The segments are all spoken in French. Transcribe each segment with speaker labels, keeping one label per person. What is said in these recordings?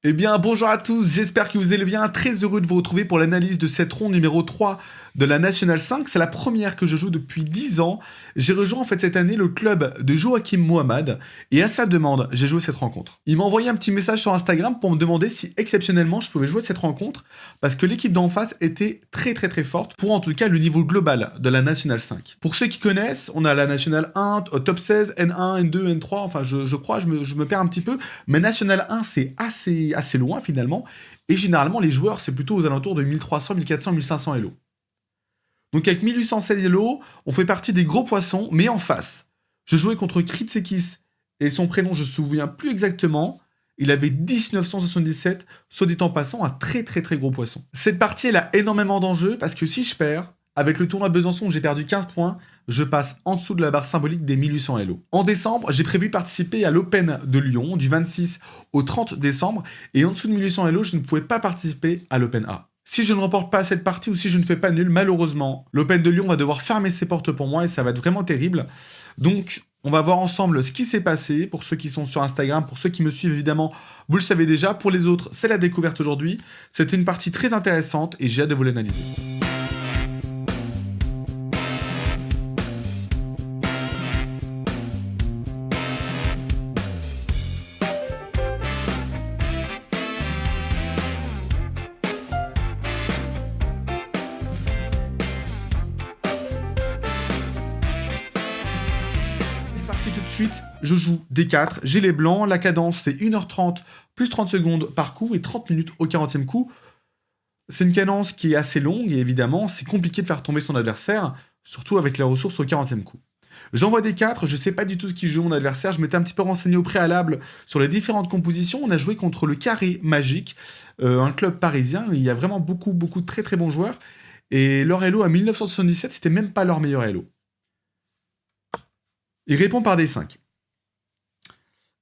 Speaker 1: Eh bien, bonjour à tous, j'espère que vous allez bien. Très heureux de vous retrouver pour l'analyse de cette ronde numéro 3 de la National 5. C'est la première que je joue depuis 10 ans. J'ai rejoint en fait cette année le club de Joachim Mohamed et à sa demande, j'ai joué cette rencontre. Il m'a envoyé un petit message sur Instagram pour me demander si exceptionnellement je pouvais jouer cette rencontre parce que l'équipe d'en face était très forte pour en tout cas le niveau global de la National 5. Pour ceux qui connaissent, on a la National 1, top 16, N1, N2, N3, enfin je crois, je me perds un petit peu, mais National 1 c'est assez loin finalement, et généralement les joueurs c'est plutôt aux alentours de 1300, 1400, 1500 Elo. Donc avec 1816 Elo, on fait partie des gros poissons, mais en face. Je jouais contre Kritsekis, et son prénom je me souviens plus exactement, il avait 1977, soit dit en passant un très gros poisson. Cette partie elle a énormément d'enjeux, parce que si je perds, avec le tournoi de Besançon où j'ai perdu 15 points, je passe en dessous de la barre symbolique des 1800 Elo. En décembre, j'ai prévu participer à l'Open de Lyon du 26 au 30 décembre, et en dessous de 1800 Elo, je ne pouvais pas participer à l'Open A. Si je ne remporte pas cette partie ou si je ne fais pas nul, malheureusement, l'Open de Lyon va devoir fermer ses portes pour moi et ça va être vraiment terrible. Donc, on va voir ensemble ce qui s'est passé, pour ceux qui sont sur Instagram, pour ceux qui me suivent évidemment, vous le savez déjà, pour les autres, c'est la découverte aujourd'hui. C'était une partie très intéressante et j'ai hâte de vous l'analyser. Tout de suite, je joue D4, j'ai les blancs, la cadence c'est 1h30 plus 30 secondes par coup et 30 minutes au 40e coup. C'est une cadence qui est assez longue et évidemment c'est compliqué de faire tomber son adversaire, surtout avec les ressources au 40e coup. J'envoie D4, je sais pas du tout ce qu'il joue mon adversaire, je m'étais un petit peu renseigné au préalable sur les différentes compositions, on a joué contre le Carré Magique, un club parisien, il y a vraiment beaucoup de très bons joueurs, et leur Elo à 1977 c'était même pas leur meilleur Elo. Il répond par des 5.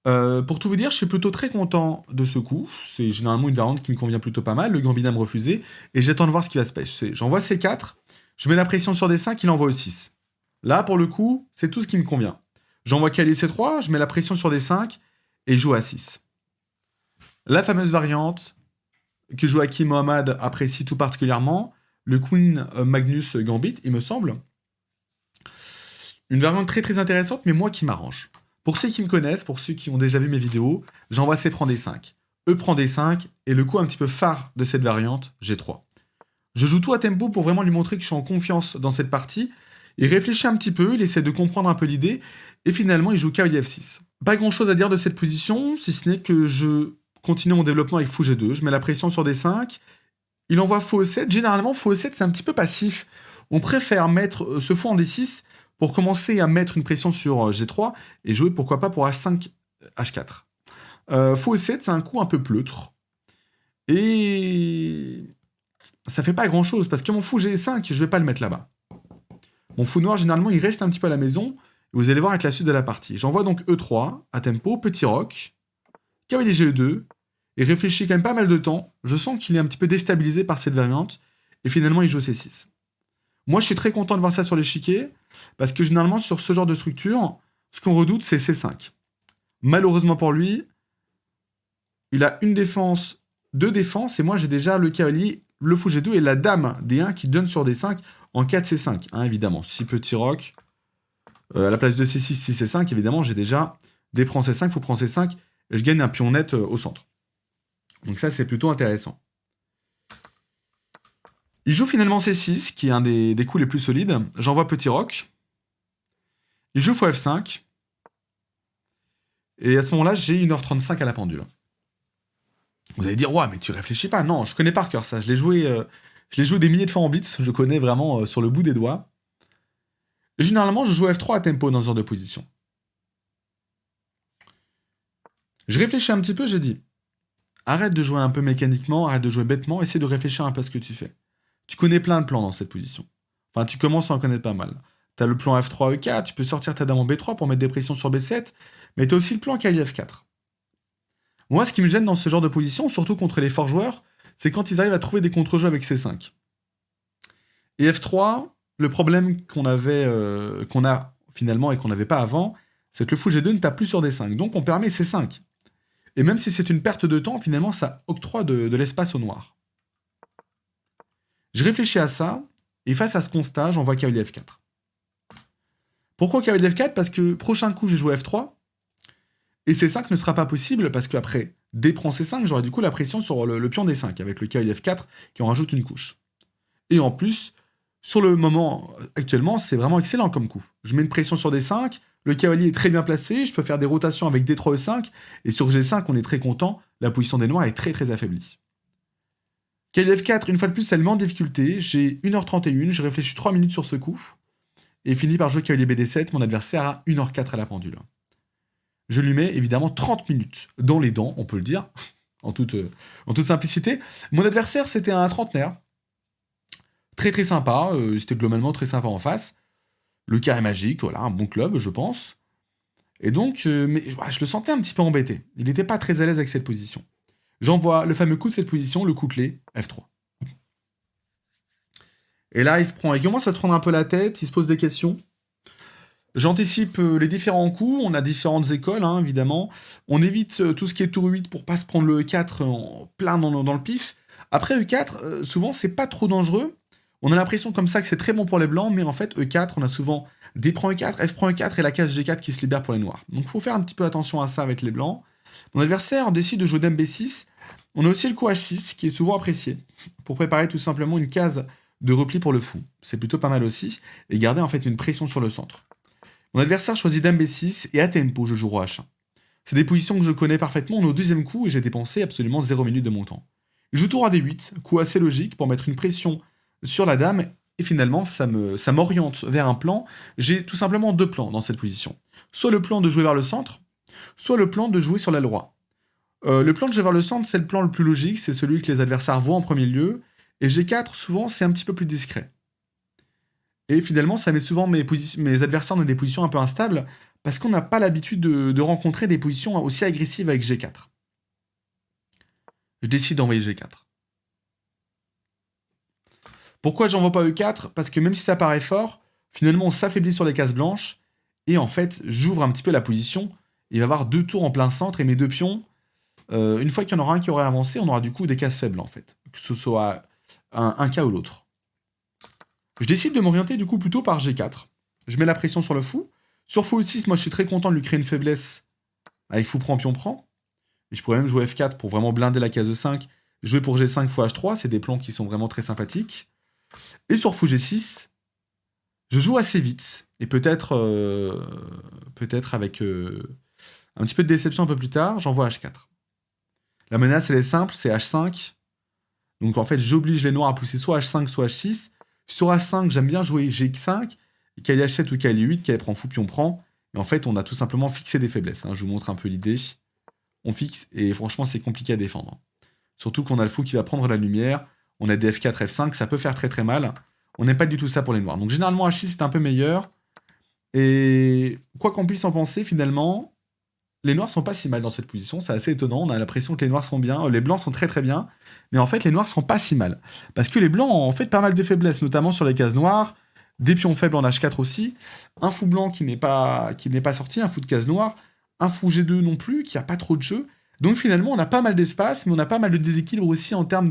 Speaker 1: Pour tout vous dire, je suis plutôt très content de ce coup. C'est généralement une variante qui me convient plutôt pas mal. Le Gambit me refusé. Et j'attends de voir ce qui va se passer. J'envoie C4. Je mets la pression sur D5. Il envoie E6. Là, pour le coup, c'est tout ce qui me convient. J'envoie cavalier C3. Je mets la pression sur D5. Et je joue A6. La fameuse variante que Joachim Mohamed apprécie tout particulièrement. Le Queen Magnus Gambit, il me semble. Une variante très intéressante, mais moi qui m'arrange. Pour ceux qui me connaissent, pour ceux qui ont déjà vu mes vidéos, j'envoie C prend D5. E prend D5, et le coup un petit peu phare de cette variante, G3. Je joue tout à tempo pour vraiment lui montrer que je suis en confiance dans cette partie. Il réfléchit un petit peu, il essaie de comprendre un peu l'idée, et finalement il joue cavalier F6. Pas grand chose à dire de cette position, si ce n'est que je continue mon développement avec fou G2, je mets la pression sur D5, il envoie fou E7, généralement fou E7 c'est un petit peu passif, on préfère mettre ce fou en D6, pour commencer à mettre une pression sur G3 et jouer pourquoi pas pour H5, H4. Fou E7, c'est un coup un peu pleutre. Et ça fait pas grand chose parce que mon fou G5, je vais pas le mettre là-bas. Mon fou noir, généralement, il reste un petit peu à la maison. Et vous allez voir avec la suite de la partie. J'envoie donc E3 à tempo, petit roc, cavalier Ge2, et réfléchit quand même pas mal de temps. Je sens qu'il est un petit peu déstabilisé par cette variante. Et finalement, il joue C6. Moi, je suis très content de voir ça sur l'échiquier, parce que généralement, sur ce genre de structure, ce qu'on redoute, c'est C5. Malheureusement pour lui, il a une défense, deux défenses, et moi, j'ai déjà le cavalier, le fou G2 et la dame D1 qui donne sur D5 en 4 C5, hein, évidemment. Si petit roc, à la place de C6, 6 C5, évidemment, j'ai déjà D prend C5, fou prend C5, et je gagne un pion net au centre. Donc ça, c'est plutôt intéressant. Il joue finalement C6, qui est un des coups les plus solides. J'envoie petit roc. Il joue fou F5. Et à ce moment-là, j'ai 1h35 à la pendule. Vous allez dire, ouais, mais tu réfléchis pas. Non, je connais par cœur ça. Je l'ai joué des milliers de fois en blitz. Je connais vraiment sur le bout des doigts. Et généralement, je joue F3 à tempo dans ce genre de position. Je réfléchis un petit peu, j'ai dit, arrête de jouer un peu mécaniquement, arrête de jouer bêtement, essaie de réfléchir un peu à ce que tu fais. Tu connais plein de plans dans cette position. Enfin, tu commences à en connaître pas mal. T'as le plan F3, E4, tu peux sortir ta dame en B3 pour mettre des pressions sur B7, mais t'as aussi le plan cavalier F4. Moi, ce qui me gêne dans ce genre de position, surtout contre les forts joueurs, c'est quand ils arrivent à trouver des contre-jeux avec C5. Et F3, le problème qu'on a finalement et qu'on n'avait pas avant, c'est que le fou G2 ne tape plus sur D5, donc on permet C5. Et même si c'est une perte de temps, finalement, ça octroie de l'espace au noir. Je réfléchis à ça, et face à ce constat, j'envoie cavalier F4. Pourquoi cavalier F4? Parce que prochain coup, j'ai joué F3, et C5 ne sera pas possible, parce qu'après D prend C5, j'aurai du coup la pression sur le pion D5, avec le cavalier F4 qui en rajoute une couche. Et en plus, sur le moment actuellement, c'est vraiment excellent comme coup. Je mets une pression sur D5, le cavalier est très bien placé, je peux faire des rotations avec D3, E5, et sur G5, on est très content, la position des noirs est très très affaiblie. Cavalier F4, une fois de plus, ça le met en difficulté, j'ai 1h31, je réfléchis 3 minutes sur ce coup, et finis par jouer cavalier BD7, mon adversaire a 1h04 à la pendule. Je lui mets évidemment 30 minutes dans les dents, on peut le dire, en toute simplicité. Mon adversaire, c'était un trentenaire, très très sympa, c'était globalement très sympa en face. Le carré magique, voilà, un bon club, je pense. Et donc, mais voilà, je le sentais un petit peu embêté. Il n'était pas très à l'aise avec cette position. J'envoie le fameux coup de cette position, le coup clé, F3. Et là, il commence à se prendre un peu la tête, il se pose des questions. J'anticipe les différents coups, on a différentes écoles, hein, évidemment. On évite tout ce qui est tour 8 pour pas se prendre le E4 en plein dans le pif. Après E4, souvent, c'est pas trop dangereux. On a l'impression comme ça que c'est très bon pour les blancs, mais en fait, E4, on a souvent D prend E4, F prend E4 et la case G4 qui se libère pour les noirs. Donc il faut faire un petit peu attention à ça avec les blancs. Mon adversaire décide de jouer Dame B6. On a aussi le coup H6 qui est souvent apprécié pour préparer tout simplement une case de repli pour le fou. C'est plutôt pas mal aussi, et garder en fait une pression sur le centre. Mon adversaire choisit Dame B6 et à tempo, je joue Roi H1. C'est des positions que je connais parfaitement, on est au deuxième coup et j'ai dépensé absolument 0 minute de mon temps. Je joue tour à D8, coup assez logique pour mettre une pression sur la dame, et finalement ça m'oriente vers un plan. J'ai tout simplement deux plans dans cette position. Soit le plan de jouer vers le centre, soit le plan de jouer sur l'aile roi. Le plan de jouer vers le centre, c'est le plan le plus logique, c'est celui que les adversaires voient en premier lieu, et G4, souvent, c'est un petit peu plus discret. Et finalement, ça met souvent mes adversaires dans des positions un peu instables, parce qu'on n'a pas l'habitude de rencontrer des positions aussi agressives avec G4. Je décide d'envoyer G4. Pourquoi j'envoie pas E4? Parce que même si ça paraît fort, finalement on s'affaiblit sur les cases blanches, et en fait j'ouvre un petit peu la position, il va y avoir deux tours en plein centre, et mes deux pions, une fois qu'il y en aura un qui aurait avancé, on aura du coup des cases faibles en fait, que ce soit un cas ou l'autre. Je décide de m'orienter du coup plutôt par G4. Je mets la pression sur le fou. Sur fou 6, moi je suis très content de lui créer une faiblesse avec fou prend, pion prend. Et je pourrais même jouer F4 pour vraiment blinder la case de 5. Jouer pour G5 fois H3, c'est des plans qui sont vraiment très sympathiques. Et sur fou G6, je joue assez vite. Et peut-être avec un petit peu de déception un peu plus tard, j'envoie H4. La menace, elle est simple, c'est H5. Donc en fait, j'oblige les noirs à pousser soit H5, soit H6. Sur H5, j'aime bien jouer G5, cavalier H7 ou cavalier 8, cavalier prend fou, pion prend. Et en fait, on a tout simplement fixé des faiblesses. Je vous montre un peu l'idée. On fixe, et franchement, c'est compliqué à défendre. Surtout qu'on a le fou qui va prendre la lumière. On a des F4, F5, ça peut faire très très mal. On n'aime pas du tout ça pour les noirs. Donc généralement, H6 c'est un peu meilleur. Et quoi qu'on puisse en penser, finalement, les noirs sont pas si mal dans cette position. C'est assez étonnant. On a l'impression que les noirs sont bien. Les blancs sont très très bien. Mais en fait, les noirs sont pas si mal. Parce que les blancs ont en fait pas mal de faiblesses, notamment sur les cases noires. Des pions faibles en H4 aussi. Un fou blanc qui n'est pas sorti, un fou de case noire. Un fou G2 non plus, qui a pas trop de jeu. Donc finalement, on a pas mal d'espace, mais on a pas mal de déséquilibre aussi en termes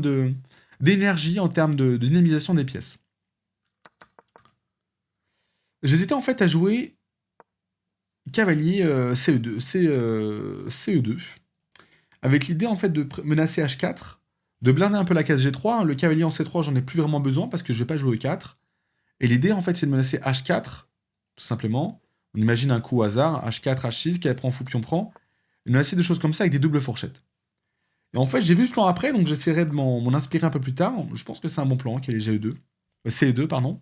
Speaker 1: d'énergie, en termes de dynamisation des pièces. J'hésitais en fait à jouer cavalier CE2, CE2, avec l'idée en fait de menacer H4, de blinder un peu la case G3. Le cavalier en C3, j'en ai plus vraiment besoin parce que je vais pas jouer E4. Et l'idée en fait, c'est de menacer H4, tout simplement. On imagine un coup au hasard, H4, H6, cavalier prend fou, pion prend. Une assez de choses comme ça avec des doubles fourchettes. Et en fait, j'ai vu ce plan après, donc j'essaierai de m'en inspirer un peu plus tard. Je pense que c'est un bon plan, cavalier GE2, CE2, pardon.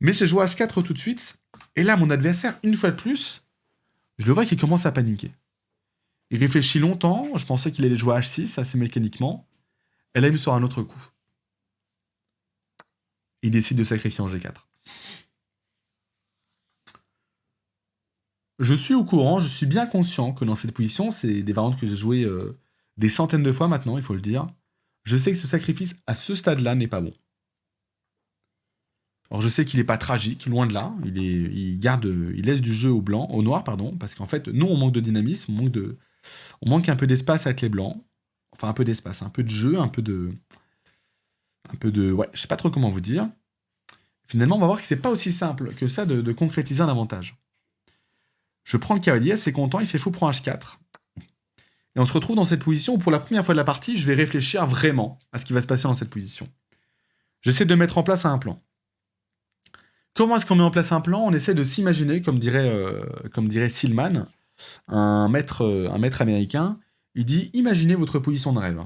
Speaker 1: Mais j'ai joué H4 tout de suite, et là, mon adversaire, une fois de plus, je le vois qu'il commence à paniquer. Il réfléchit longtemps, je pensais qu'il allait jouer H6, assez mécaniquement, et là, il me sort un autre coup. Il décide de sacrifier en G4. Je suis au courant, je suis bien conscient que dans cette position, c'est des variantes que j'ai jouées des centaines de fois maintenant, il faut le dire. Je sais que ce sacrifice, à ce stade-là, n'est pas bon. Alors je sais qu'il n'est pas tragique, loin de là. Il laisse du jeu au noir, pardon, parce qu'en fait, non, on manque de dynamisme, on manque On manque un peu d'espace avec les blancs. Enfin, un peu d'espace, un peu de jeu, un peu de... Ouais, je sais pas trop comment vous dire. Finalement, on va voir que c'est pas aussi simple que ça de concrétiser un avantage. Je prends le cavalier, assez content, il fait fou pour H4. Et on se retrouve dans cette position où pour la première fois de la partie, je vais réfléchir vraiment à ce qui va se passer dans cette position. J'essaie de mettre en place un plan. Comment est-ce qu'on met en place un plan? On essaie de s'imaginer, comme dirait Stillman, un maître américain. Il dit « Imaginez votre position de rêve ».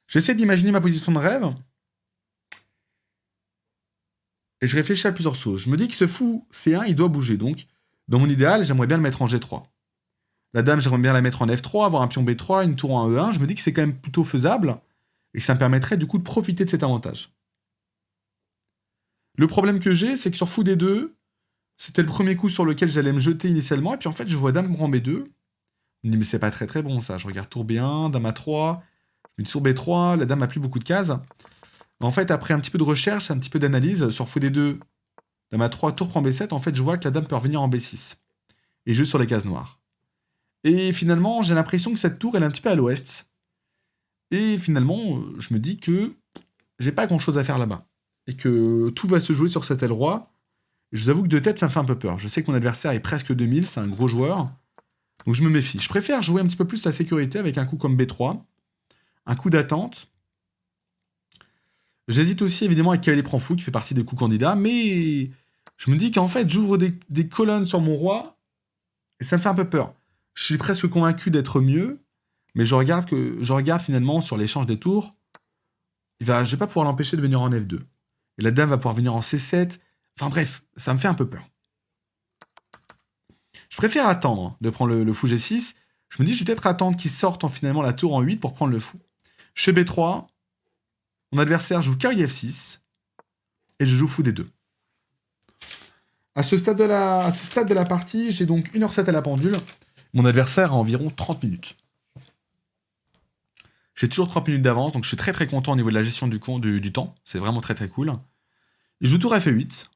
Speaker 1: J'essaie d'imaginer ma position de rêve et je réfléchis à plusieurs choses. Je me dis que ce fou C1, il doit bouger. Donc, dans mon idéal, j'aimerais bien le mettre en G3. La dame, j'aimerais bien la mettre en F3, avoir un pion B3, une tour en E1. Je me dis que c'est quand même plutôt faisable et que ça me permettrait du coup de profiter de cet avantage. Le problème que j'ai, c'est que sur fou D2, c'était le premier coup sur lequel j'allais me jeter initialement. Et puis en fait, je vois dame prend B2. Je me dis, mais c'est pas très très bon ça. Je regarde tour B1, dame A3, je me dis tour B3, la dame a plus beaucoup de cases. En fait, après un petit peu de recherche, un petit peu d'analyse, sur fou D2, dame A3, tour prend B7, en fait, je vois que la dame peut revenir en B6. Et juste sur les cases noires. Et finalement, j'ai l'impression que cette tour, elle est un petit peu à l'ouest. Et finalement, je me dis que j'ai pas grand-chose à faire là-bas. Et que tout va se jouer sur cette aile roi. Je vous avoue que de tête, ça me fait un peu peur. Je sais que mon adversaire est presque 2000, c'est un gros joueur. Donc je me méfie. Je préfère jouer un petit peu plus la sécurité avec un coup comme B3. Un coup d'attente. J'hésite aussi évidemment avec cavalier prend fou, qui fait partie des coups candidats. Mais je me dis qu'en fait, j'ouvre des colonnes sur mon roi. Et ça me fait un peu peur. Je suis presque convaincu d'être mieux. Mais je regarde finalement sur l'échange des tours. Je vais pas pouvoir l'empêcher de venir en F2. Et la dame va pouvoir venir en C7. Enfin bref, ça me fait un peu peur. Je préfère attendre de prendre le fou G6. Je me dis, je vais peut-être attendre qu'il sorte finalement la tour en 8 pour prendre le fou. Chez B3, mon adversaire joue cavalier F6. Et je joue fou D2. À ce stade de la partie, j'ai donc 1h07 à la pendule. Mon adversaire a environ 30 minutes. J'ai toujours 30 minutes d'avance, donc je suis très très content au niveau de la gestion du temps. C'est vraiment très très cool. Il joue tour F8.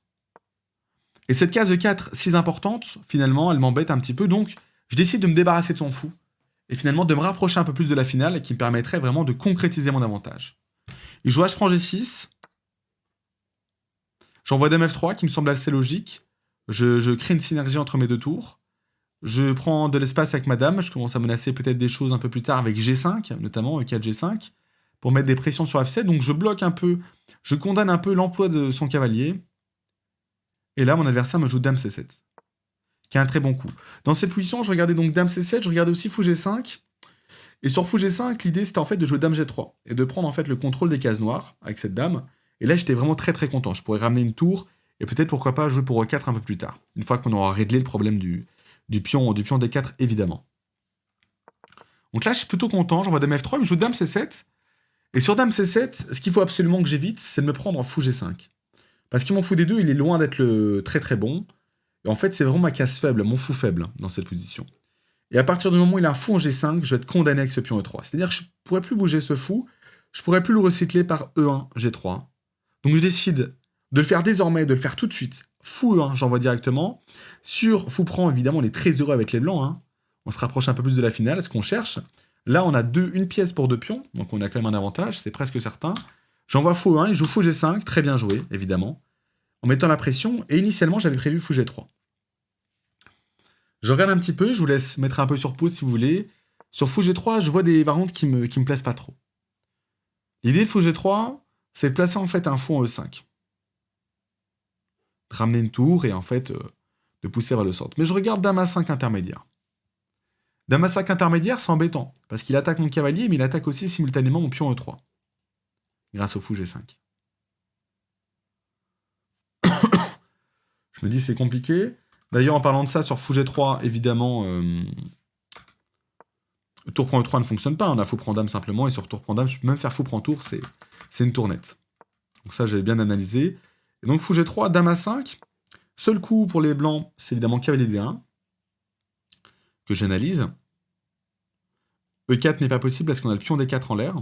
Speaker 1: Et cette case de 4, si importante, finalement, elle m'embête un petit peu. Donc, je décide de me débarrasser de son fou. Et finalement, de me rapprocher un peu plus de la finale, qui me permettrait vraiment de concrétiser mon avantage. Il joue H prend G6. J'envoie dame F3, qui me semble assez logique. Je crée une synergie entre mes deux tours. Je prends de l'espace avec ma dame. Je commence à menacer peut-être des choses un peu plus tard avec G5, notamment E4 G5, pour mettre des pressions sur F7. Donc, je bloque un peu, je condamne un peu l'emploi de son cavalier. Et là, mon adversaire me joue dame C7, qui est un très bon coup. Dans cette position, je regardais donc dame C7, je regardais aussi fou G5. Et sur fou G5, l'idée, c'était en fait de jouer dame G3, et de prendre en fait le contrôle des cases noires avec cette dame. Et là, j'étais vraiment très très content. Je pourrais ramener une tour, et peut-être pourquoi pas jouer pour E4 un peu plus tard, une fois qu'on aura réglé le problème du pion D4, évidemment. Donc là, je suis plutôt content, j'envoie dame F3, il me joue dame C7. Et sur dame C7, ce qu'il faut absolument que j'évite, c'est de me prendre en fou G5. Parce que mon fou D2, il est loin d'être le très très bon. Et en fait, c'est vraiment ma case faible, mon fou faible, dans cette position. Et à partir du moment où il a un fou en G5, je vais être condamné avec ce pion E3. C'est-à-dire que je ne pourrais plus bouger ce fou, je ne pourrais plus le recycler par E1, G3. Donc je décide de le faire désormais, de le faire tout de suite. Fou E1, j'envoie directement. Sur fou prend, évidemment, on est très heureux avec les blancs. On se rapproche un peu plus de la finale, ce qu'on cherche. Là, on a une pièce pour 2 pions, donc on a quand même un avantage, c'est presque certain. J'envoie fou E1, il joue fou G5, très bien joué, évidemment, en mettant la pression, et initialement, j'avais prévu fou G3. Je regarde un petit peu, je vous laisse mettre un peu sur pause si vous voulez. Sur fou G3, je vois des variantes qui me plaisent pas trop. L'idée de fou G3, c'est de placer en fait un fou en E5. De ramener une tour et en fait de pousser vers le centre. Mais je regarde dame A5 intermédiaire. Dame A5 intermédiaire, c'est embêtant, parce qu'il attaque mon cavalier, mais il attaque aussi simultanément mon pion E3. Grâce au fou G5. Je me dis c'est compliqué. D'ailleurs, en parlant de ça, sur fou G3, évidemment, tour prend E3 ne fonctionne pas. On a fou prend dame simplement, et sur tour prend dame, je peux même faire fou prend tour, c'est une tournette. Donc ça, j'avais bien analysé. Et donc fou G3, dame A5. Seul coup pour les blancs, c'est évidemment cavalier D1, que j'analyse. E4 n'est pas possible parce qu'on a le pion D4 en l'air.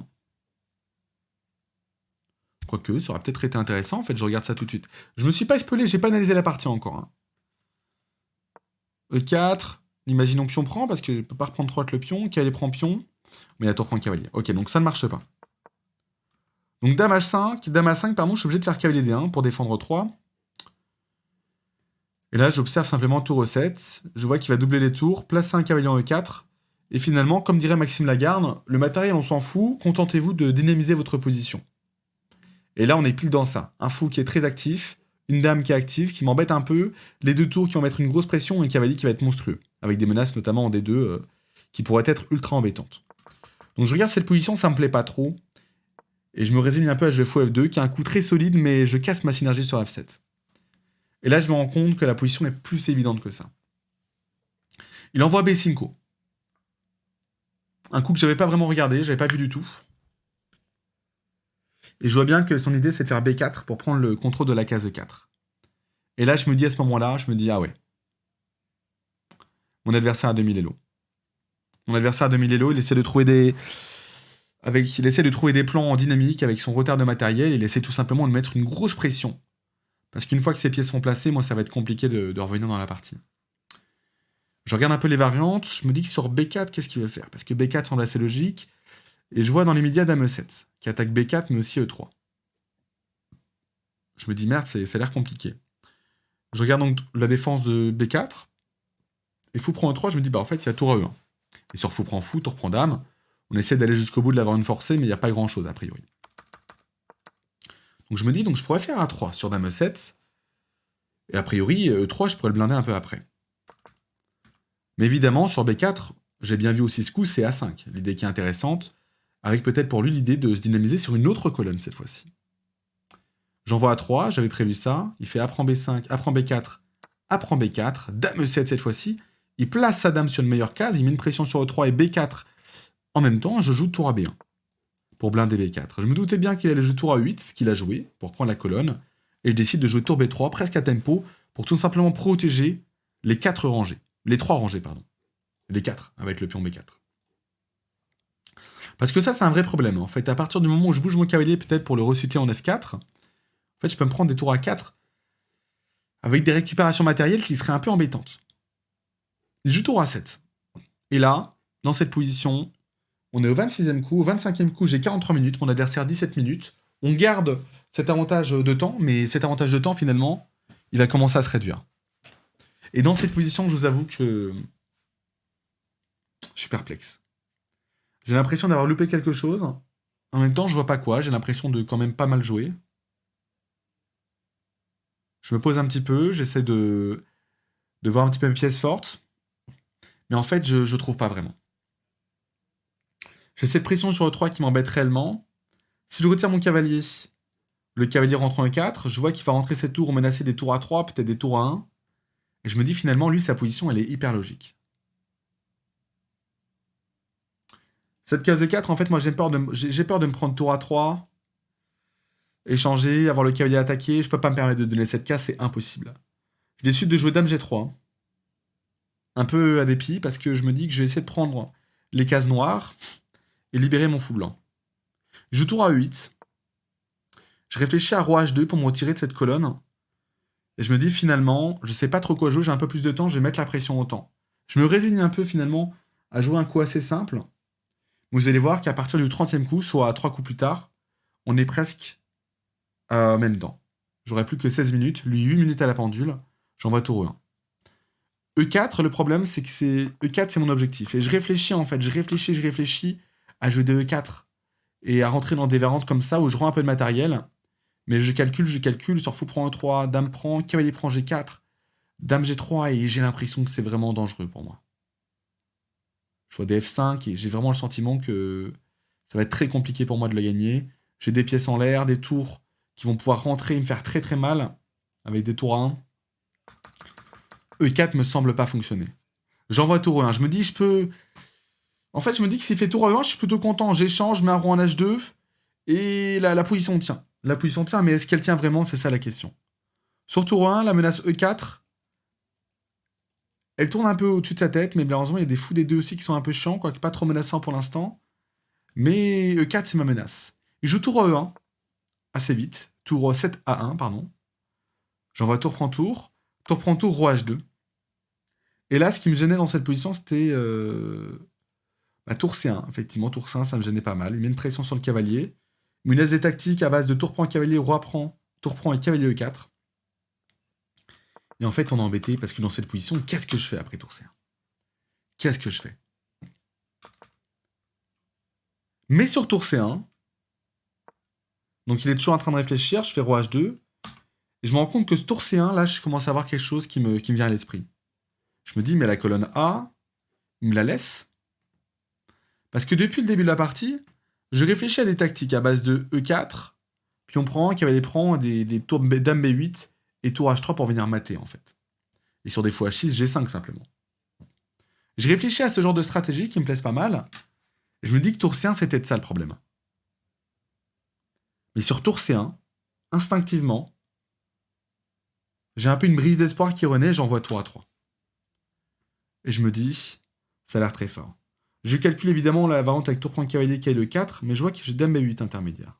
Speaker 1: Quoique, ça aurait peut-être été intéressant. En fait, je regarde ça tout de suite. Je me suis pas spoilé, j'ai pas analysé la partie encore. E4, Imaginons pion prend, parce que je peux pas reprendre trop le pion. Cavalier prend pion. Mais la tour prend cavalier. Ok, donc ça ne marche pas. Donc dame H5, pardon, je suis obligé de faire cavalier D1 pour défendre 3. Et là, j'observe simplement tour E7. Je vois qu'il va doubler les tours, placer un cavalier en E4. Et finalement, comme dirait Maxime Lagarde, le matériel, on s'en fout, contentez-vous de dynamiser votre position. Et là, on est pile dans ça. Un fou qui est très actif, une dame qui est active, qui m'embête un peu, les deux tours qui vont mettre une grosse pression et un cavalier qui va être monstrueux, avec des menaces notamment en D2 qui pourraient être ultra embêtantes. Donc je regarde cette position, ça me plaît pas trop. Et je me résigne un peu à jouer fou F2, qui est un coup très solide, mais je casse ma synergie sur F7. Et là, je me rends compte que la position est plus évidente que ça. Il envoie B5. Un coup que j'avais pas vraiment regardé, j'avais pas vu du tout. Et je vois bien que son idée, c'est de faire B4 pour prendre le contrôle de la case E4. Et là, je me dis à ce moment-là, ah ouais. Mon adversaire a 2000 Elo. Mon adversaire a 2000 Elo, il essaie de trouver des plans en dynamique avec son retard de matériel, il essaie tout simplement de mettre une grosse pression. Parce qu'une fois que ces pièces sont placées, moi, ça va être compliqué de revenir dans la partie. Je regarde un peu les variantes, je me dis que sur B4, qu'est-ce qu'il veut faire? Parce que B4 semble assez logique, et je vois dans l'immédiat Dame E7, qui attaque B4, mais aussi E3. Je me dis, merde, ça a l'air compliqué. Je regarde donc la défense de B4, et fou prend E3, je me dis, bah en fait, il y a tour à E1. Et sur fou prend fou, tour prend dame, on essaie d'aller jusqu'au bout de l'avoir une forcée, mais il n'y a pas grand-chose, a priori. Donc je me dis, je pourrais faire A3 sur Dame E7, et a priori, E3, je pourrais le blinder un peu après. Mais évidemment, sur B4, j'ai bien vu aussi ce coup, c'est A5, l'idée qui est intéressante, avec peut-être pour lui l'idée de se dynamiser sur une autre colonne cette fois-ci. J'envoie A3, j'avais prévu ça, il fait A prend B5, A prend B4, A prend B4, Dame E7 cette fois-ci, il place sa dame sur une meilleure case, il met une pression sur E3 et B4 en même temps, je joue tour à B1 pour blinder B4. Je me doutais bien qu'il allait jouer tour à 8, ce qu'il a joué, pour prendre la colonne, et je décide de jouer tour B3, presque à tempo, pour tout simplement protéger les 4 rangées. Les 3 rangées, pardon. Les 4, avec le pion B4. Parce que ça, c'est un vrai problème. En fait, à partir du moment où je bouge mon cavalier, peut-être pour le reciter en F4, en fait, je peux me prendre des tours à 4 avec des récupérations matérielles qui seraient un peu embêtantes. Je joue tour à 7. Et là, dans cette position, on est au 26e coup. Au 25e coup, j'ai 43 minutes. Mon adversaire, 17 minutes. On garde cet avantage de temps, mais cet avantage de temps, finalement, il va commencer à se réduire. Et dans cette position, je vous avoue que je suis perplexe. J'ai l'impression d'avoir loupé quelque chose. En même temps, je vois pas quoi. J'ai l'impression de quand même pas mal jouer. Je me pose un petit peu. J'essaie de voir un petit peu mes pièces fortes. Mais en fait, je trouve pas vraiment. J'ai cette pression sur le 3 qui m'embête réellement. Si je retire mon cavalier, le cavalier rentre en E4. Je vois qu'il va rentrer ses tours, menacer des tours à 3, peut-être des tours à 1. Et je me dis finalement, lui, sa position, elle est hyper logique. Cette case de 4, en fait, moi, j'ai peur de me prendre tour à 3, échanger, avoir le cavalier attaqué. Je peux pas me permettre de donner cette case, c'est impossible. Je décide de jouer Dame G3. Un peu à dépit, parce que je me dis que je vais essayer de prendre les cases noires et libérer mon fou blanc. Je joue tour à E8. Je réfléchis à Roi H2 pour me retirer de cette colonne. Et je me dis finalement, je sais pas trop quoi jouer, j'ai un peu plus de temps, je vais mettre la pression au temps. Je me résigne un peu finalement à jouer un coup assez simple. Vous allez voir qu'à partir du 30e coup, soit 3 coups plus tard, on est presque même temps. J'aurai plus que 16 minutes, lui 8 minutes à la pendule, j'envoie tour E1. E4, le problème c'est que E4 c'est mon objectif. Et je réfléchis en fait, je réfléchis à jouer des E4 et à rentrer dans des variantes comme ça où je rends un peu de matériel. Mais je calcule, sur fou prend E3, dame prend, cavalier prend G4, dame G3, et j'ai l'impression que c'est vraiment dangereux pour moi. Je vois des F5, et j'ai vraiment le sentiment que ça va être très compliqué pour moi de la gagner. J'ai des pièces en l'air, des tours qui vont pouvoir rentrer et me faire très très mal, avec des tours à 1. E4 me semble pas fonctionner. J'envoie tour E1, je me dis je peux... En fait, je me dis que s'il fait tour E1, je suis plutôt content. J'échange, je mets un roi en H2, et la position tient. La position tient, mais est-ce qu'elle tient vraiment? C'est ça la question. Sur tour 1, la menace E4, elle tourne un peu au-dessus de sa tête, mais malheureusement, il y a des fous des deux aussi qui sont un peu chiants, quoique pas trop menaçants pour l'instant. Mais E4, c'est ma menace. Il joue tour E1, assez vite. Tour 7 A1, pardon. J'envoie tour prend tour. Tour prend tour, roi H2. Et là, ce qui me gênait dans cette position, c'était tour C1. Effectivement, tour C1, ça me gênait pas mal. Il met une pression sur le cavalier. Il me laisse des tactiques à base de tour prend cavalier, roi prend, tour prend et cavalier E4. Et en fait, on est embêté parce que dans cette position, qu'est-ce que je fais après tour C1? Qu'est-ce que je fais? Mais sur tour C1, donc il est toujours en train de réfléchir, je fais roi H2, et je me rends compte que ce tour C1, là, je commence à avoir quelque chose qui me vient à l'esprit. Je me dis, mais la colonne A, il me la laisse. Parce que depuis le début de la partie, je réfléchis à des tactiques à base de E4, puis on prend cavalier prend des tours dame B8 et tour H3 pour venir mater, en fait. Et sur des fois H6, G5 simplement. Je réfléchis à ce genre de stratégie qui me plaisent pas mal. Et je me dis que tour C1, c'était ça le problème. Mais sur tour C1, instinctivement, j'ai un peu une brise d'espoir qui renaît, j'envoie tour A3. Et je me dis, ça a l'air très fort. Je calcule évidemment la variante avec tour prend cavalier qui est le 4, mais je vois que j'ai dame B8 intermédiaire.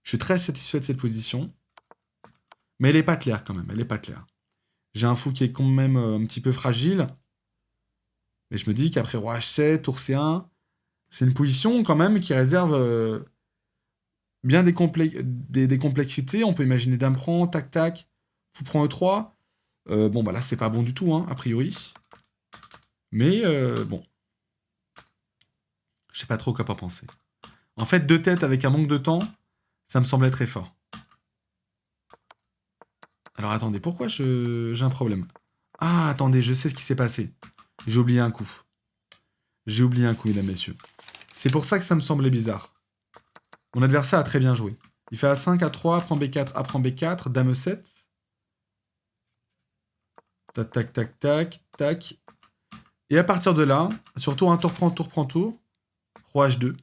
Speaker 1: Je suis très satisfait de cette position, mais elle n'est pas claire quand même, elle n'est pas claire. J'ai un fou qui est quand même un petit peu fragile, mais je me dis qu'après roi H7, tour C1, c'est une position quand même qui réserve bien des complexités. On peut imaginer dame prend, tac tac, fou prend E3. Bon bah là c'est pas bon du tout, hein, a priori. Mais bon. Je sais pas trop quoi pas penser. En fait, deux têtes avec un manque de temps, ça me semblait très fort. Alors attendez, pourquoi j'ai un problème? Ah, attendez, je sais ce qui s'est passé. J'ai oublié un coup. J'ai oublié un coup, mesdames, messieurs. C'est pour ça que ça me semblait bizarre. Mon adversaire a très bien joué. Il fait A5, A3, prend B4, A prend B4, dame E7. Tac, tac, tac, tac, tac. Et à partir de là, surtout un tour prend, roi H2.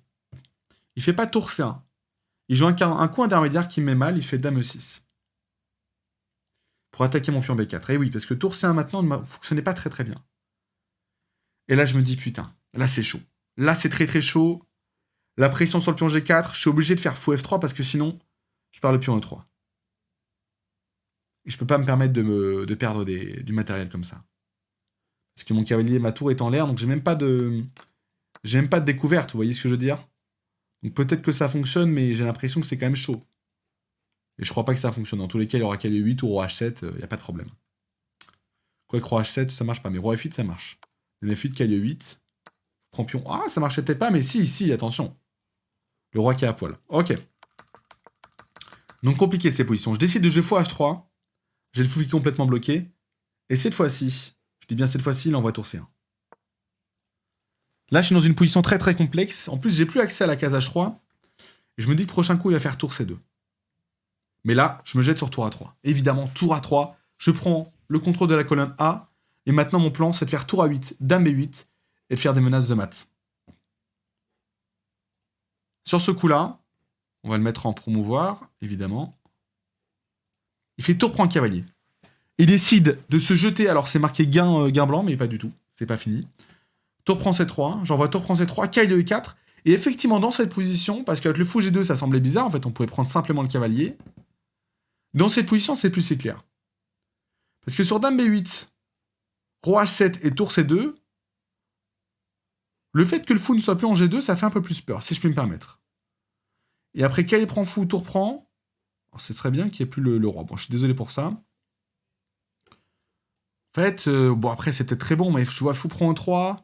Speaker 1: Il fait pas tour C1. Il joue un coup intermédiaire qui me met mal, il fait dame E6. Pour attaquer mon pion B4. Et oui, parce que tour C1 maintenant ne fonctionnait pas très très bien. Et là, je me dis, putain, là c'est chaud. Là c'est très très chaud. La pression sur le pion G4, je suis obligé de faire fou F3 parce que sinon, je perds le pion E3. Et je peux pas me permettre de perdre du matériel comme ça. Parce que mon cavalier, ma tour est en l'air, donc j'ai même pas de découverte, vous voyez ce que je veux dire? Donc peut-être que ça fonctionne, mais j'ai l'impression que c'est quand même chaud. Et je crois pas que ça fonctionne. Dans tous les cas, il aura cavalier 8 ou roi H7, il n'y a pas de problème. Quoique roi H7, ça marche pas, mais roi F8, ça marche. F8, cavalier 8. Prend pion. Ah, ça marchait peut-être pas, mais si, attention. Le roi qui est à poil. Ok. Donc compliqué ces positions. Je décide de jouer fou H3. J'ai le fou qui est complètement bloqué. Et cette fois-ci, je dis bien cette fois-ci, il envoie tour C1. Là, je suis dans une position très très complexe. En plus, j'ai plus accès à la case H3. Et je me dis que prochain coup, il va faire tour C2. Mais là, je me jette sur tour A3. Évidemment, tour A3. Je prends le contrôle de la colonne A. Et maintenant, mon plan, c'est de faire tour A8, dame B8. Et de faire des menaces de maths. Sur ce coup-là, on va le mettre en promouvoir, évidemment. Il fait tour prend cavalier. Il décide de se jeter. Alors, c'est marqué gain blanc, mais pas du tout. C'est pas fini. Tour prend C3, j'envoie tour prend C3, cavalier E4, et effectivement dans cette position, parce qu'avec le fou G2 ça semblait bizarre, en fait on pouvait prendre simplement le cavalier, dans cette position c'est plus si clair. Parce que sur dame B8, roi H7 et tour C2, le fait que le fou ne soit plus en G2, ça fait un peu plus peur, si je puis me permettre. Et après cavalier prend fou, tour prend, c'est très bien qu'il n'y ait plus le roi. Bon, je suis désolé pour ça. En fait, bon après c'est peut-être très bon, mais je vois fou prend E3,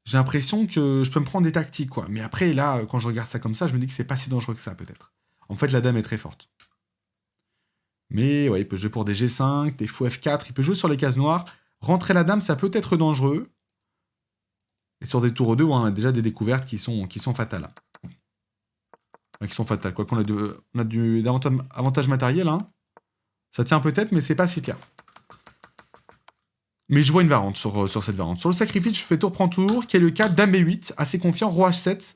Speaker 1: j'ai l'impression que je peux me prendre des tactiques, quoi. Mais après, là, quand je regarde ça comme ça, je me dis que c'est pas si dangereux que ça, peut-être. En fait, la dame est très forte. Mais, ouais, il peut jouer pour des G5, des fous F4, il peut jouer sur les cases noires. Rentrer la dame, ça peut être dangereux. Et sur des tours 2, on a déjà des découvertes qui sont fatales. Enfin, qui sont fatales, quoi. Qu'on a du avantage matériel, hein. Ça tient peut-être, mais c'est pas si clair. Mais je vois une variante sur cette variante. Sur le sacrifice, je fais tour prend tour, qui est le cas, dame B8, assez confiant, roi H7.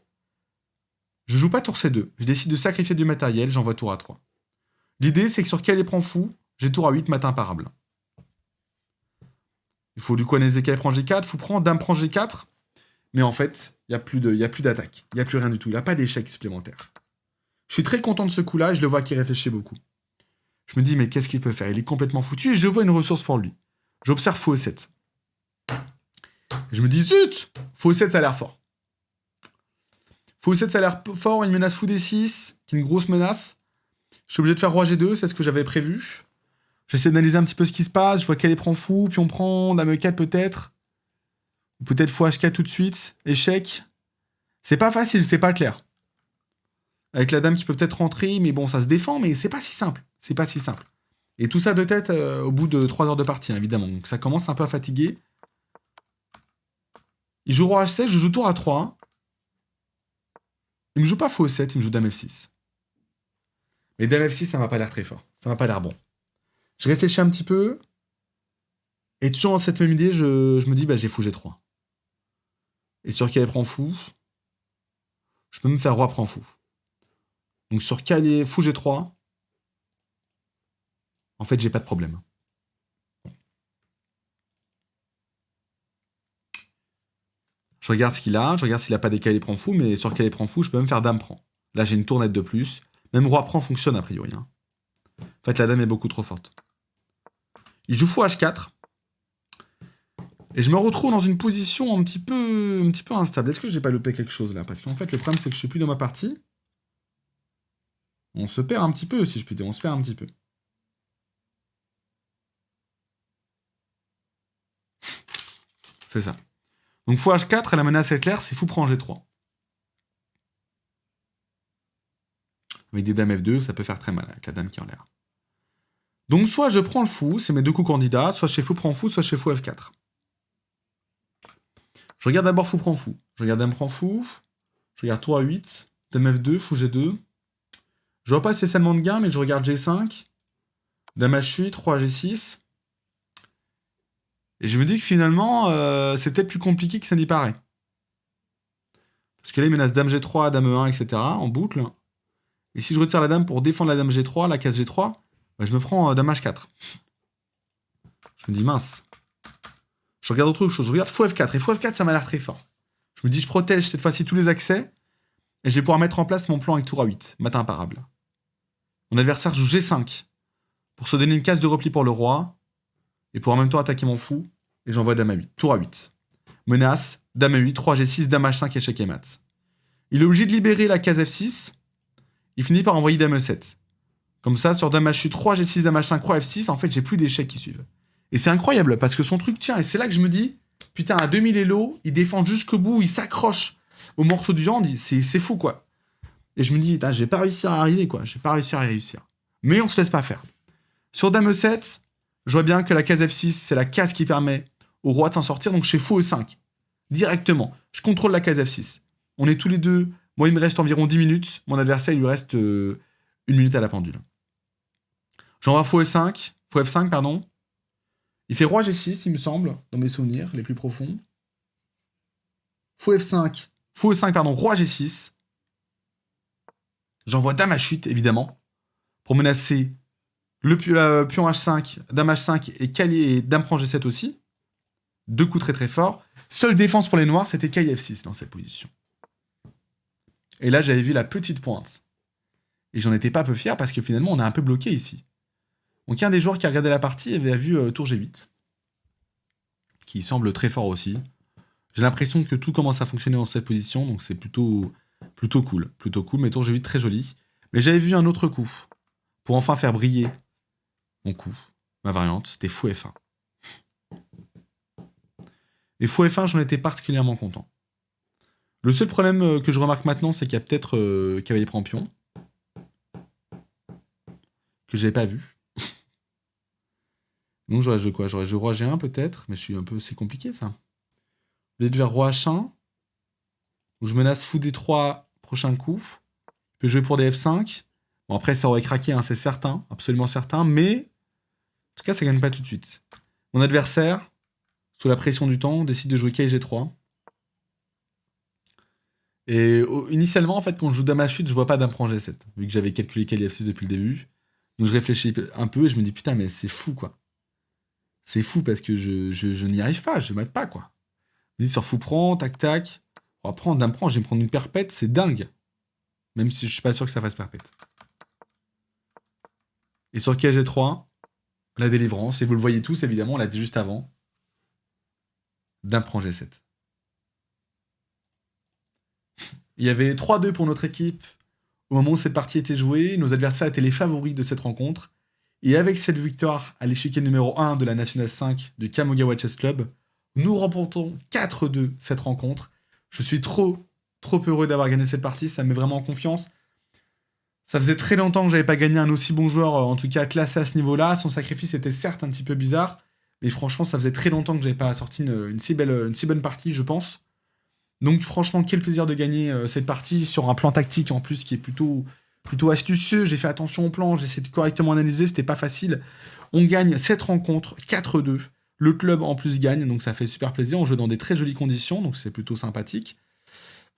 Speaker 1: Je joue pas tour C2. Je décide de sacrifier du matériel, j'envoie tour A3. L'idée, c'est que sur cavalier prend fou, j'ai tour A8, matin imparable. Il faut du coup analyser cavalier prend G4, fou prend, dame prend G4. Mais en fait, il n'y a plus d'attaque. Il n'y a plus rien du tout. Il n'y a pas d'échec supplémentaire. Je suis très content de ce coup-là et je le vois qui réfléchit beaucoup. Je me dis, mais qu'est-ce qu'il peut faire? Il est complètement foutu et je vois une ressource pour lui. J'observe fou E7. Je me dis, zut! Fou E7, ça a l'air fort. Fou E7, ça a l'air fort. Une menace fou D6, qui est une grosse menace. Je suis obligé de faire roi G2, c'est ce que j'avais prévu. J'essaie d'analyser un petit peu ce qui se passe. Je vois qu'elle est prend fou, puis on prend dame E4 peut-être. Ou peut-être fou H4 tout de suite. Échec. C'est pas facile, c'est pas clair. Avec la dame qui peut peut-être rentrer, mais bon, ça se défend, mais c'est pas si simple. C'est pas si simple. Et tout ça de tête au bout de 3 heures de partie, hein, évidemment. Donc ça commence un peu à fatiguer. Il joue roi H7, je joue tour A3. Hein. Il me joue pas fou E7, il me joue dame F6. Mais dame F6, ça m'a pas l'air très fort. Ça m'a pas l'air bon. Je réfléchis un petit peu. Et toujours dans cette même idée, je me dis, bah j'ai fou G3. Et sur quel prend fou, je peux me faire roi prend fou. Donc sur calier fou G3, en fait, j'ai pas de problème. Je regarde ce qu'il a, je regarde s'il a pas des caliers prend fou, mais sur calier prend fou, je peux même faire dame prend. Là, j'ai une tournette de plus. Même roi prend fonctionne a priori. Hein. En fait, la dame est beaucoup trop forte. Il joue fou H4. Et je me retrouve dans une position un petit peu instable. Est-ce que j'ai pas loupé quelque chose là? Parce qu'en fait, le problème, c'est que je suis plus dans ma partie. On se perd un petit peu, si je puis dire. On se perd un petit peu. C'est ça. Donc fou H4, et la menace est claire, c'est fou prend G3. Avec des dames F2, ça peut faire très mal, avec la dame qui est en l'air. Donc soit je prends le fou, c'est mes deux coups candidats, soit chez fou prend fou, soit chez fou F4. Je regarde d'abord fou prend fou. Je regarde dame prend fou. Je regarde tour A8, dame F2, fou G2. Je vois pas si c'est seulement de gain, mais je regarde G5, dame H8, roi G6. Et je me dis que finalement, c'est peut-être plus compliqué que ça n'y paraît. Parce que là, il menace dame G3, dame E1, etc. en boucle. Et si je retire la dame pour défendre la dame G3, la case G3, bah, je me prends dame H4. Je me dis, mince. Je regarde autre chose. Je regarde fou F4. Et fou F4, ça m'a l'air très fort. Je me dis, je protège cette fois-ci tous les accès. Et je vais pouvoir mettre en place mon plan avec tour A8. Matin imparable. Mon adversaire joue G5. Pour se donner une case de repli pour le roi. Et pour en même temps attaquer mon fou. Et j'envoie dame A8. Tour A8. Menace. Dame A8. Roi G6. Dame H5. Échec et mat. Il est obligé de libérer la case F6. Il finit par envoyer dame E7. Comme ça, sur dame H8, roi G6, dame H5, roi F6, en fait, j'ai plus d'échecs qui suivent. Et c'est incroyable, parce que son truc tient. Et c'est là que je me dis, putain, à 2000 élo, il défend jusqu'au bout, il s'accroche au morceau de viande, c'est fou, quoi. Et je me dis, j'ai pas réussi à arriver, quoi. J'ai pas réussi à réussir. Mais on se laisse pas faire. Sur dame E7, je vois bien que la case F6, c'est la case qui permet au roi de s'en sortir, donc chez fou E5. Directement. Je contrôle la case F6. On est tous les deux. Moi, il me reste environ 10 minutes. Mon adversaire, il lui reste 1 minute à la pendule. J'envoie fou F5. Fou F5, pardon. Il fait roi G6, il me semble, dans mes souvenirs les plus profonds. Fou F5. Fou E5, pardon, roi G6. J'envoie dame H8, évidemment, pour menacer le pion H5, dame H5 et calier et dame prend G7 aussi. 2 coups très très forts. Seule défense pour les noirs, c'était calier F6 dans cette position. Et là, j'avais vu la petite pointe. Et j'en étais pas peu fier parce que finalement, on est un peu bloqué ici. Donc, un des joueurs qui a regardé la partie avait vu tour G8. Qui semble très fort aussi. J'ai l'impression que tout commence à fonctionner dans cette position. Donc, c'est plutôt cool. Plutôt cool, mais tour G8 très joli. Mais j'avais vu un autre coup. Pour enfin faire briller mon coup. Ma variante, c'était fou F1. Et fou F1, j'en étais particulièrement content. Le seul problème que je remarque maintenant, c'est qu'il y a peut-être cavalier prend pion. Que j'avais pas vu. Donc j'aurais joué quoi? J'aurais joué roi G1 peut-être, mais je suis un peu... C'est compliqué ça. Je vais faire roi H1, où je menace fou D3, prochain coup. Je peux jouer pour des F5. Bon après ça aurait craqué, hein, c'est certain, absolument certain, mais... En tout cas ça gagne pas tout de suite. Mon adversaire, sous la pression du temps, décide de jouer KG3. Et initialement, en fait, quand je joue dame H8, je vois pas dame prend G7, vu que j'avais calculé calier F6 depuis le début. Donc je réfléchis un peu et je me dis putain mais c'est fou quoi. C'est fou parce que je n'y arrive pas, je mate pas quoi. Je me dis sur fou prend, tac tac. On va prendre dame prend, je vais me prendre une perpète, c'est dingue. Même si je suis pas sûr que ça fasse perpète. Et sur quai G3, la délivrance. Et vous le voyez tous, évidemment, on l'a dit juste avant. Dame prend G7. Il y avait 3-2 pour notre équipe au moment où cette partie était jouée. Nos adversaires étaient les favoris de cette rencontre. Et avec cette victoire à l'échiquier numéro 1 de la National 5 du Kamogawa Chess Club, nous remportons 4-2 cette rencontre. Je suis trop heureux d'avoir gagné cette partie, ça me met vraiment en confiance. Ça faisait très longtemps que j'avais pas gagné un aussi bon joueur, en tout cas classé à ce niveau-là. Son sacrifice était certes un petit peu bizarre, mais franchement, ça faisait très longtemps que j'avais pas sorti une si bonne partie, je pense. Donc franchement, quel plaisir de gagner cette partie sur un plan tactique en plus qui est plutôt astucieux. J'ai fait attention au plan, j'ai essayé de correctement analyser, c'était pas facile. On gagne cette rencontre 4-2. Le club en plus gagne, donc ça fait super plaisir. On joue dans des très jolies conditions, donc c'est plutôt sympathique.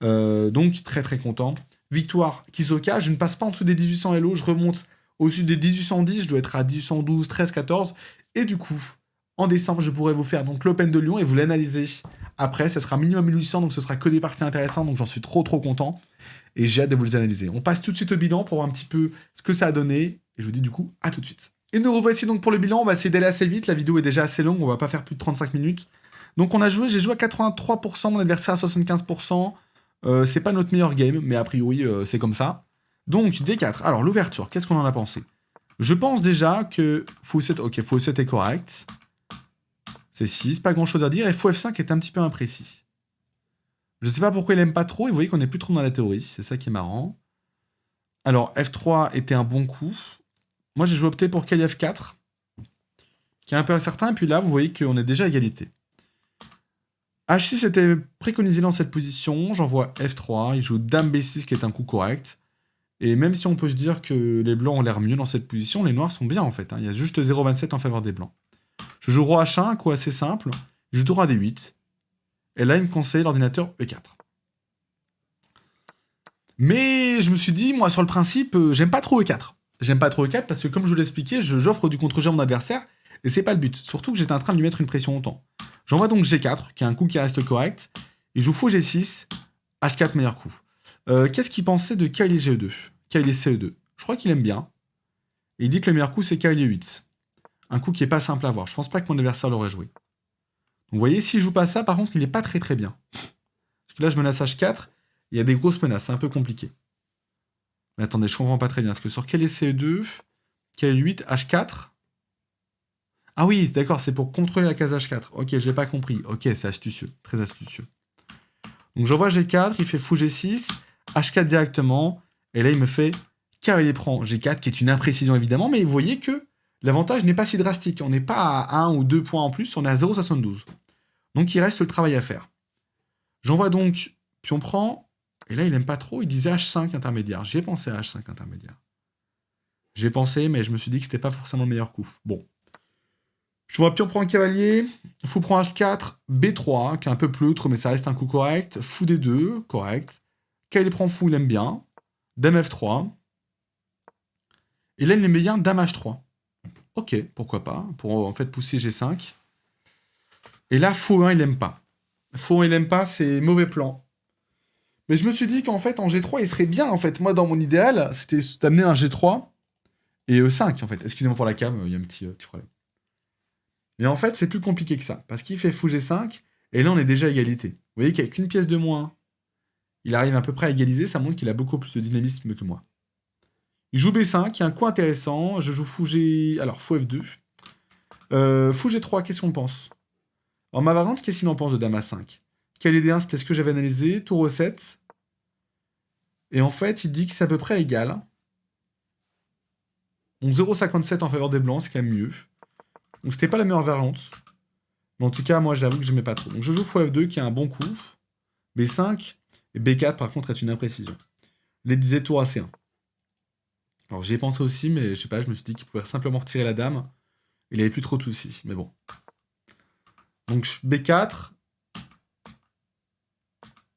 Speaker 1: Donc très très content. Victoire Kisoka, je ne passe pas en dessous des 1800 Elo, je remonte au-dessus des 1810, je dois être à 1812, 13, 14. Et du coup, en décembre, je pourrai vous faire donc l'Open de Lyon et vous l'analyser après. Ça sera minimum 1800, donc ce sera que des parties intéressantes, donc j'en suis trop content. Et j'ai hâte de vous les analyser. On passe tout de suite au bilan pour voir un petit peu ce que ça a donné. Et je vous dis du coup, à tout de suite. Et nous revoici donc pour le bilan, on va essayer d'aller assez vite, la vidéo est déjà assez longue, on va pas faire plus de 35 minutes. Donc j'ai joué à 83%, mon adversaire à 75%. C'est pas notre meilleur game, mais a priori c'est comme ça. Donc D4, alors l'ouverture, qu'est-ce qu'on en a pensé? Je pense déjà que Fou 7, ok, Fou 7 est correct. C'est 6, pas grand chose à dire, et Fou F5 est un petit peu imprécis. Je sais pas pourquoi il aime pas trop, et vous voyez qu'on est plus trop dans la théorie, c'est ça qui est marrant. Alors F3 était un bon coup. Moi j'ai opté pour Kali F4, qui est un peu incertain, et puis là vous voyez qu'on est déjà à égalité. H6 était préconisé dans cette position, j'envoie F3, il joue Dame B6 qui est un coup correct. Et même si on peut se dire que les blancs ont l'air mieux dans cette position, les noirs sont bien en fait. Il y a juste 0,27 en faveur des blancs. Je joue Roi H1, un coup assez simple, je joue Roi D8. Et là il me conseille l'ordinateur E4. Mais je me suis dit, moi sur le principe, j'aime pas trop E4. J'aime pas trop E4 parce que comme je vous l'ai expliqué, j'offre du contre-jeu à mon adversaire, et c'est pas le but. Surtout que j'étais en train de lui mettre une pression longtemps. J'envoie donc G4, qui est un coup qui reste correct. Il joue Fou G6, H4 meilleur coup. Qu'est-ce qu'il pensait de Kali G2 Kali CE2. Je crois qu'il aime bien. Et il dit que le meilleur coup, c'est Kali 8. Un coup qui est pas simple à voir. Je pense pas que mon adversaire l'aurait joué. Donc vous voyez, s'il joue pas ça, par contre, il est pas très bien. Parce que là, je menace H4. Il y a des grosses menaces, c'est un peu compliqué. Mais attendez, je comprends pas très bien. Parce que sur Kali CE2, Kali 8, H4... Ah oui, d'accord, c'est pour contrôler la case H4. Ok, je l'ai pas compris. Ok, c'est astucieux, très astucieux. Donc j'envoie G4, il fait Fou G6, H4 directement, et là il me fait il prend G4, qui est une imprécision évidemment, mais vous voyez que l'avantage n'est pas si drastique. On n'est pas à 1 ou 2 points en plus, on est à 0,72. Donc il reste le travail à faire. J'envoie donc pion prend, et là il aime pas trop, il disait H5 intermédiaire. J'ai pensé à H5 intermédiaire. J'ai pensé, mais je me suis dit que c'était pas forcément le meilleur coup. Bon. Je vois pion prend cavalier, fou prend H4, B3, qui est un peu pleutre, mais ça reste un coup correct. Fou D2, correct. Cavalier prend fou, il aime bien. Dame F3. Et là, il aime bien Dame H3. Ok, pourquoi pas, pour en fait pousser G5. Et là, fou 1, il aime pas. Fou 1, il aime pas, c'est mauvais plan. Mais je me suis dit qu'en fait, en G3, il serait bien, en fait. Moi, dans mon idéal, c'était d'amener un G3 et E5, en fait. Excusez-moi pour la cam, il y a un petit problème. Mais en fait, c'est plus compliqué que ça, parce qu'il fait Fou G5, et là, on est déjà à égalité. Vous voyez qu'avec une pièce de moins, il arrive à peu près à égaliser, ça montre qu'il a beaucoup plus de dynamisme que moi. Il joue B5, qui est un coup intéressant, je joue Fou G... Alors, Fou F2. Fou G3, qu'est-ce qu'on pense? Alors, ma variante, qu'est-ce qu'il en pense de Dame A5? Quel D1, c'était ce que j'avais analysé, Tour E7. Et en fait, il dit que c'est à peu près égal. Donc 0,57 en faveur des blancs, c'est quand même mieux. Donc c'était pas la meilleure variante. Mais en tout cas, moi j'avoue que j'aimais pas trop. Donc je joue Fou F2 qui est un bon coup. B5. Et B4 par contre est une imprécision. Les disait tour AC1. Alors j'y ai pensé aussi, mais je sais pas, je me suis dit qu'il pouvait simplement retirer la dame. Il avait plus trop de soucis, mais bon. Donc B4.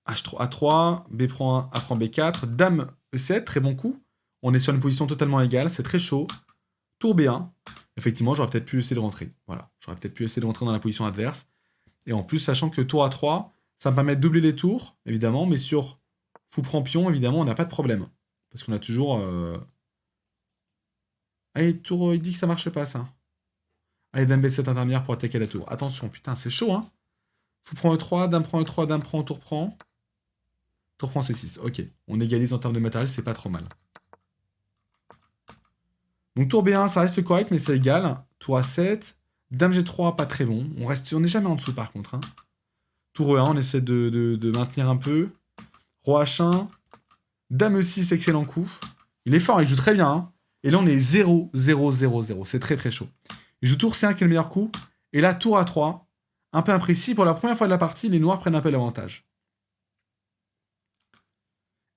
Speaker 1: H3, A3, B prend 1, A prend B4. Dame E7, très bon coup. On est sur une position totalement égale, c'est très chaud. Tour B1. Effectivement, j'aurais peut-être pu essayer de rentrer. Voilà, j'aurais peut-être pu essayer de rentrer dans la position adverse. Et en plus, sachant que tour A3, ça me permet de doubler les tours, évidemment, mais sur fou prend pion, évidemment, on n'a pas de problème. Parce qu'on a toujours... Allez, tour, il dit que ça marche pas, ça. Allez, dame B7 intermédiaire pour attaquer la tour. Attention, putain, c'est chaud, hein. Fou prend E3, dame prend E3, dame prend, tour prend. Tour prend C6. Ok, on égalise en termes de matériel, c'est pas trop mal. Donc tour B1, ça reste correct, mais c'est égal. Tour A7. Dame G3, pas très bon. On n'est jamais en dessous, par contre. Hein. Tour E1, on essaie de maintenir un peu. Roi H1. Dame E6, excellent coup. Il est fort, il joue très bien. Hein. Et là, on est 0, 0, 0, 0. C'est très, très chaud. Il joue tour C1 qui est le meilleur coup. Et là, tour A3. Un peu imprécis. Pour la première fois de la partie, les noirs prennent un peu l'avantage.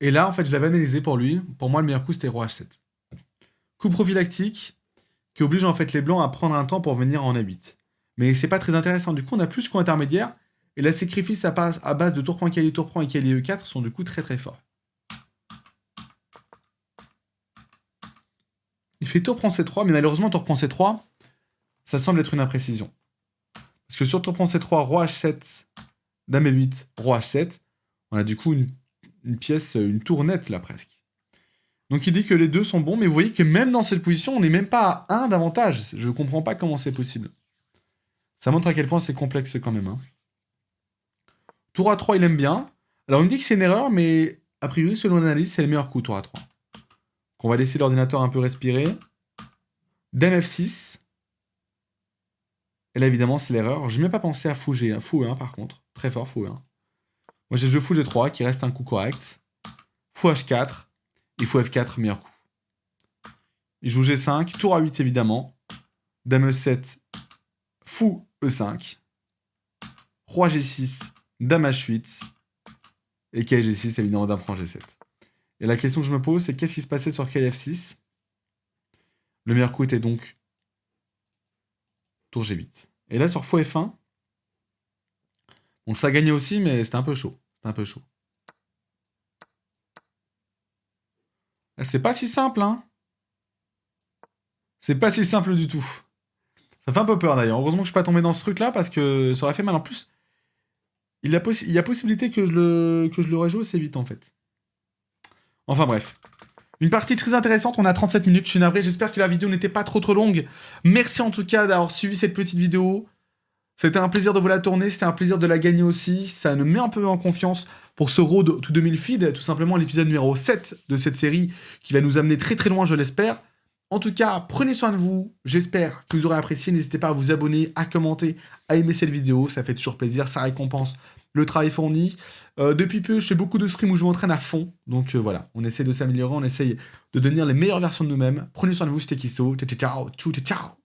Speaker 1: Et là, en fait, je l'avais analysé pour lui. Pour moi, le meilleur coup, c'était Roi H7. Coup prophylactique qui oblige en fait les blancs à prendre un temps pour venir en A8. Mais c'est pas très intéressant. Du coup, on a plus qu'un intermédiaire. Et les sacrifices à base de tour prend cavalier, tour prend et cavalier E4 sont du coup très très forts. Il fait tour prend C3, mais malheureusement, tour prend C3, ça semble être une imprécision. Parce que sur tour prend C3, roi H7, dame E8, roi H7, on a du coup une pièce, une tour nette là presque. Donc il dit que les deux sont bons, mais vous voyez que même dans cette position, on n'est même pas à 1 d'avantage. Je ne comprends pas comment c'est possible. Ça montre à quel point c'est complexe quand même. Hein. Tour A3, il aime bien. Alors il me dit que c'est une erreur, mais a priori, selon l'analyse, c'est le meilleur coup, tour A3. Donc on va laisser l'ordinateur un peu respirer. Dame F6. Et là, évidemment, c'est l'erreur. Je n'ai même pas pensé à fou G1. Fou E1, par contre. Très fort, fou E1. Moi, j'ai joué fou G3, qui reste un coup correct. Fou H4. Et fou F4, meilleur coup. Il joue G5, tour A8 évidemment. Dame E7, fou E5. Roi G6, dame H8. Et cavalier G6, évidemment, dame prend G7. Et la question que je me pose, c'est qu'est-ce qui se passait sur cavalier F6? Le meilleur coup était donc tour G8. Et là, sur fou F1, bon, ça gagnait aussi, mais c'était un peu chaud. C'était un peu chaud. C'est pas si simple, hein. C'est pas si simple du tout. Ça fait un peu peur d'ailleurs. Heureusement que je suis pas tombé dans ce truc-là parce que ça aurait fait mal. En plus, il y a possibilité que je le rejoue assez vite en fait. Enfin bref. Une partie très intéressante, on a 37 minutes, je suis navré, j'espère que la vidéo n'était pas trop longue. Merci en tout cas d'avoir suivi cette petite vidéo. C'était un plaisir de vous la tourner, c'était un plaisir de la gagner aussi. Ça me met un peu en confiance pour ce Road to 2000 feed, tout simplement l'épisode numéro 7 de cette série qui va nous amener très très loin, je l'espère. En tout cas, prenez soin de vous, j'espère que vous aurez apprécié. N'hésitez pas à vous abonner, à commenter, à aimer cette vidéo, ça fait toujours plaisir, ça récompense le travail fourni. Depuis peu, je fais beaucoup de streams où je m'entraîne à fond, donc voilà, on essaie de s'améliorer, on essaye de devenir les meilleures versions de nous-mêmes. Prenez soin de vous, c'était Kisso, ciao, ciao, ciao.